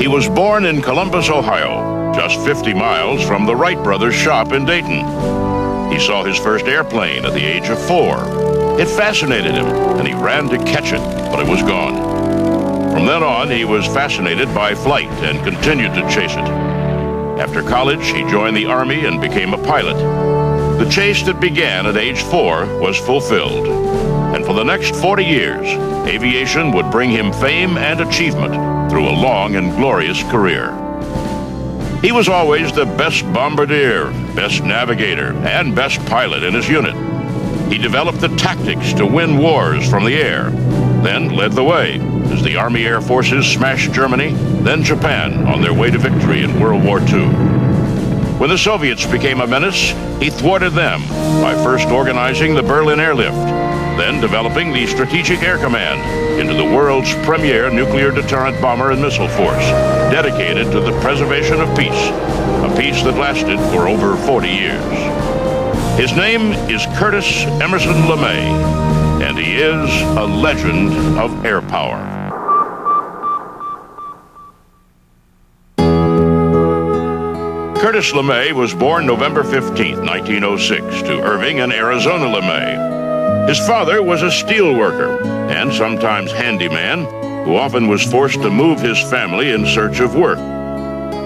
He was born in Columbus, Ohio, just 50 miles from the Wright brothers' shop in Dayton. He saw his first airplane at the age of 4. It fascinated him, and he ran to catch it, but it was gone. From then on, he was fascinated by flight and continued to chase it. After college, he joined the Army and became a pilot. The chase that began at age 4 was fulfilled. And for the next 40 years, aviation would bring him fame and achievement through a long and glorious career. He was always the best bombardier, best navigator, and best pilot in his unit. He developed the tactics to win wars from the air, then led the way as the Army Air Forces smashed Germany, then Japan on their way to victory in World War II. When the Soviets became a menace, he thwarted them by first organizing the Berlin Airlift, then developing the Strategic Air Command into the world's premier nuclear deterrent bomber and missile force, dedicated to the preservation of peace, a peace that lasted for over 40 years. His name is Curtis Emerson Lemay, and he is a legend of air power. Curtis Lemay was born November 15, 1906, to Irving and Arizona Lemay. His father was a steel worker and sometimes handyman who often was forced to move his family in search of work.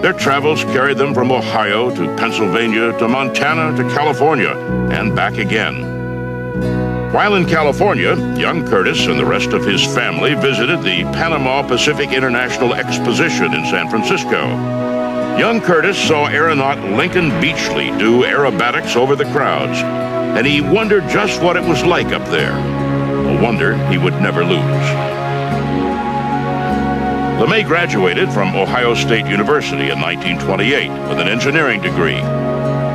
Their travels carried them from Ohio to Pennsylvania to Montana to California and back again. While in California, young Curtis and the rest of his family visited the Panama Pacific International Exposition in San Francisco. Young Curtis saw aeronaut Lincoln Beachley do aerobatics over the crowds, and he wondered just what it was like up there, a wonder he would never lose. Lemay graduated from Ohio State University in 1928 with an engineering degree.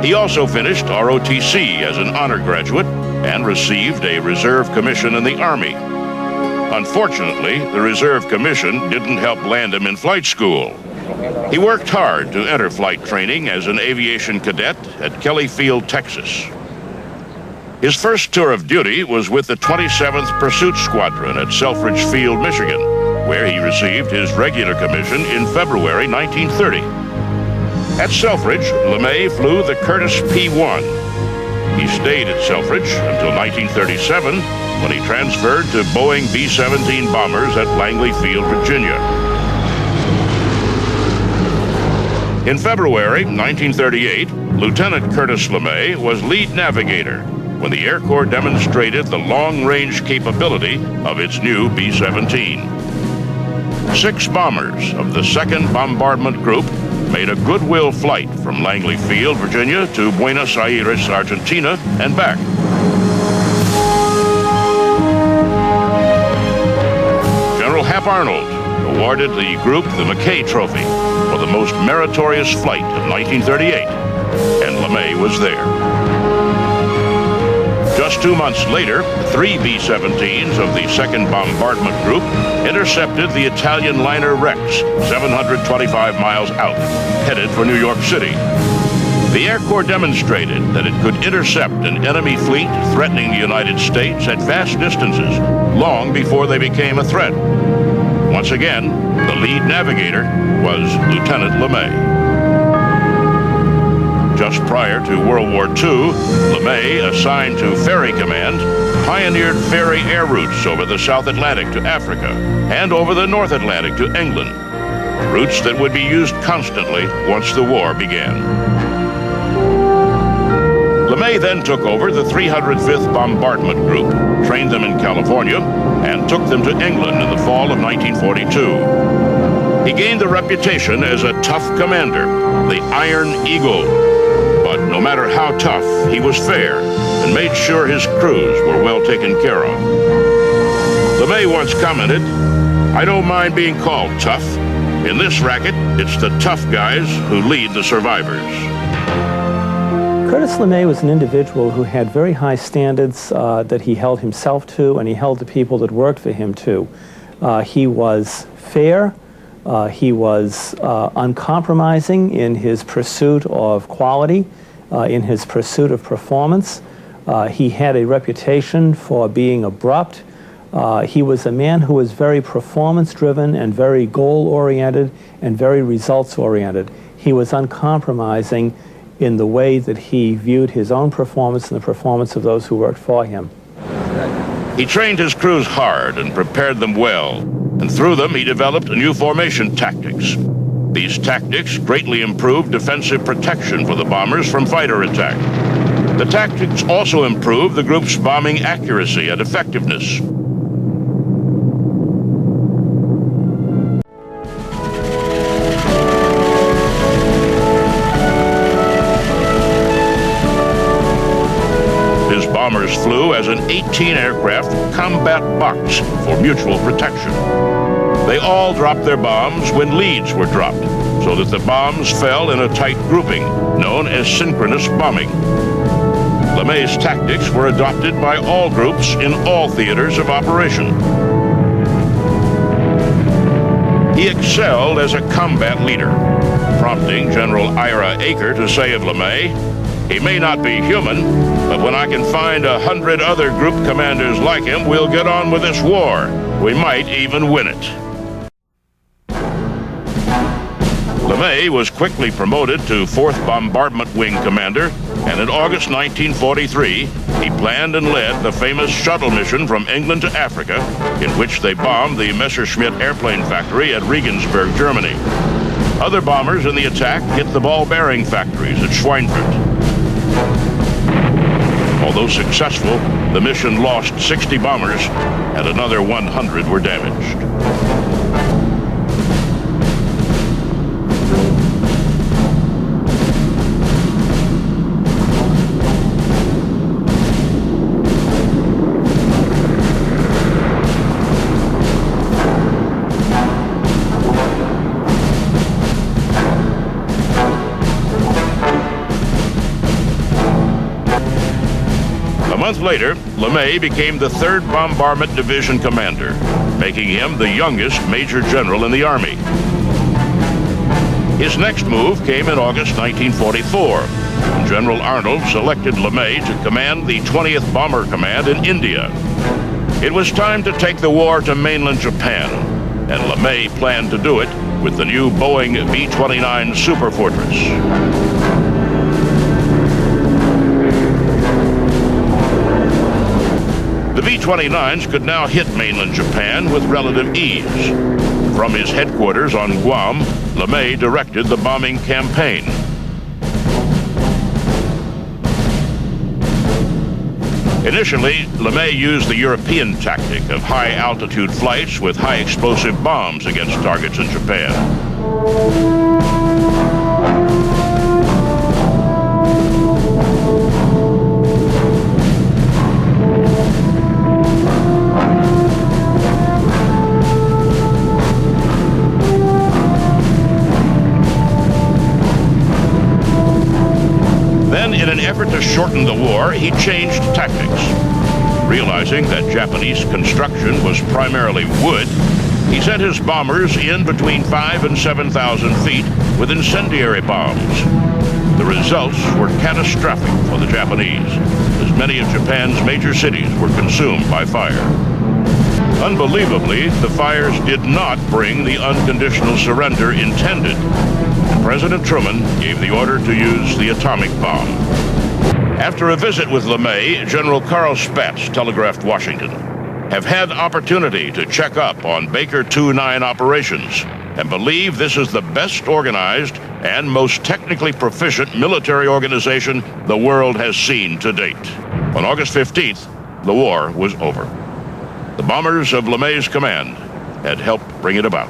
He also finished ROTC as an honor graduate and received a reserve commission in the Army. Unfortunately, the reserve commission didn't help land him in flight school. He worked hard to enter flight training as an aviation cadet at Kelly Field, Texas. His first tour of duty was with the 27th Pursuit Squadron at Selfridge Field, Michigan, where he received his regular commission in February 1930. At Selfridge, Lemay flew the Curtiss P-1. He stayed at Selfridge until 1937, when he transferred to Boeing B-17 bombers at Langley Field, Virginia. In February 1938, Lieutenant Curtis Lemay was lead navigator when the Air Corps demonstrated the long-range capability of its new B-17. 6 bombers of the 2nd Bombardment Group made a goodwill flight from Langley Field, Virginia to Buenos Aires, Argentina, and back. General Hap Arnold awarded the group the McKay Trophy for the most meritorious flight of 1938, and Lemay was there. Just 2 months later, 3 B-17s of the 2nd Bombardment Group intercepted the Italian liner Rex 725 miles out, headed for New York City. The Air Corps demonstrated that it could intercept an enemy fleet threatening the United States at vast distances, long before they became a threat. Once again, the lead navigator was Lieutenant Lemay. Just prior to World War II, Lemay, assigned to Ferry Command, pioneered ferry air routes over the South Atlantic to Africa and over the North Atlantic to England, routes that would be used constantly once the war began. Lemay then took over the 305th Bombardment Group, trained them in California, and took them to England in the fall of 1942. He gained the reputation as a tough commander, the Iron Eagle. But no matter how tough, he was fair and made sure his crews were well taken care of. Lemay once commented, "I don't mind being called tough. In this racket, it's the tough guys who lead the survivors." Curtis Lemay was an individual who had very high standards that he held himself to, and he held the people that worked for him to. He was fair. He was uncompromising in his pursuit of quality, in his pursuit of performance. He had a reputation for being abrupt, He was a man who was very performance-driven and very goal-oriented and very results-oriented. He was uncompromising in the way that he viewed his own performance and the performance of those who worked for him. He trained his crews hard and prepared them well, and through them he developed new formation tactics. These tactics greatly improved defensive protection for the bombers from fighter attack. The tactics also improved the group's bombing accuracy and effectiveness. Bombers flew as an 18-aircraft combat box for mutual protection. They all dropped their bombs when leads were dropped, so that the bombs fell in a tight grouping, known as synchronous bombing. Lemay's tactics were adopted by all groups in all theaters of operation. He excelled as a combat leader, prompting General Ira Aker to say of Lemay, "He may not be human, but when I can find 100 other group commanders like him, we'll get on with this war. We might even win it." Lemay was quickly promoted to 4th Bombardment Wing Commander, and in August 1943, he planned and led the famous shuttle mission from England to Africa, in which they bombed the Messerschmitt airplane factory at Regensburg, Germany. Other bombers in the attack hit the ball bearing factories at Schweinfurt. Although successful, the mission lost 60 bombers and another 100 were damaged. A month later, Lemay became the 3rd Bombardment Division commander, making him the youngest major general in the Army. His next move came in August 1944, when General Arnold selected Lemay to command the 20th Bomber Command in India. It was time to take the war to mainland Japan, and Lemay planned to do it with the new Boeing B-29 Superfortress. The B-29s could now hit mainland Japan with relative ease. From his headquarters on Guam, Lemay directed the bombing campaign. Initially, Lemay used the European tactic of high-altitude flights with high-explosive bombs against targets in Japan. In an effort to shorten the war, he changed tactics. Realizing that Japanese construction was primarily wood, he sent his bombers in between 5,000 and 7,000 feet with incendiary bombs. The results were catastrophic for the Japanese, as many of Japan's major cities were consumed by fire. Unbelievably, the fires did not bring the unconditional surrender intended. President Truman gave the order to use the atomic bomb. After a visit with Lemay, General Carl Spaatz telegraphed Washington, "Have had opportunity to check up on Baker 2-9 operations and believe this is the best organized and most technically proficient military organization the world has seen to date." On August 15th, the war was over. The bombers of Lemay's command had helped bring it about.